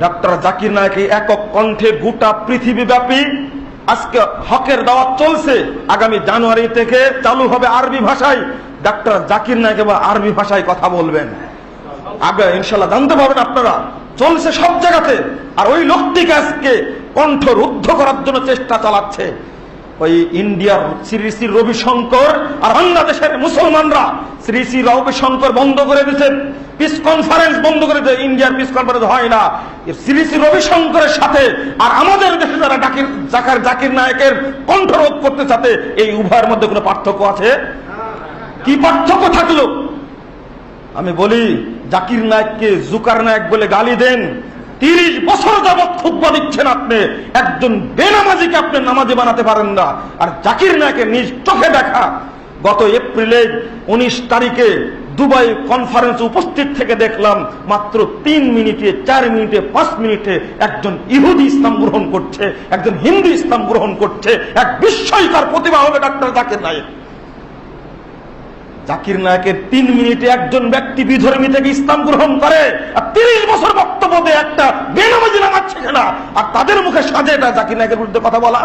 Doctor Zakir Naik একক কণ্ঠে গোটা পৃথিবীব্যাপী আজকে হকের দাওয়াত চলছে। আগামী জানুয়ারি থেকে চালু হবে আরবি ভাষায়। ডাক্তার জাকির নায়েক এবার আরবি ভাষায় কথা বলবেন। আগে ইনশাল্লাহ জানতে পারবেন আপনারা, চলছে সব জায়গাতে। আর ওই লোকটিকে আজকে কণ্ঠ রুদ্ধ করার জন্য চেষ্টা চালাচ্ছে ওই ইন্ডিয়ার শ্রী শ্রী রবিশঙ্কর। আর বাংলাদেশের মুসলমানরা শ্রী শ্রী রবিশঙ্কর বন্ধ করে দিয়েছে, পিস কনফারেন্স বন্ধ করে দিয়েছে। ইন্ডিয়ার পিস কনফারেন্স হয় না শ্রী শ্রী রবিশঙ্করের সাথে। আর আমাদের দেশে যারা জাকির নায়েকের কণ্ঠরোধ করতে চাতে, এই উভয়ের মধ্যে কোনো পার্থক্য আছে? কি পার্থক্য থাকলো? আমি বলি, জাকির নায়েককে জুকার নায়েক বলে গালি দেন। 30 বছর যাবৎ খুতবা দিচ্ছেন আপনি, একজন বেনামাজিকে আপনি নামাজি বানাতে পারেন না। আর জাকির নায়েকের নিজ চোখে দেখা, গত এপ্রিলে 19 তারিখে দুবাই কনফারেন্সে উপস্থিত থেকে দেখলাম মাত্র 3 মিনিটে, 4 মিনিটে, 5 মিনিটে একজন ইহুদি ইসলাম গ্রহণ করছে, একজন হিন্দু ইসলাম গ্রহণ করছে। এক বিস্ময়কর প্রতিভা হবে ডাক্তার জাকির নায়েক। জাকির নায়েকের 3 মিনিটে একজন ব্যক্তি বিধর্মী থেকে ইসলাম গ্রহণ করে, আর 30 বছর বক্তব্য দিয়ে একটা বেনামাজি নামাজ শেখে না। আর তাদের মুখে সাজে এটা জাকির নায়েকের বিরুদ্ধে কথা বলা।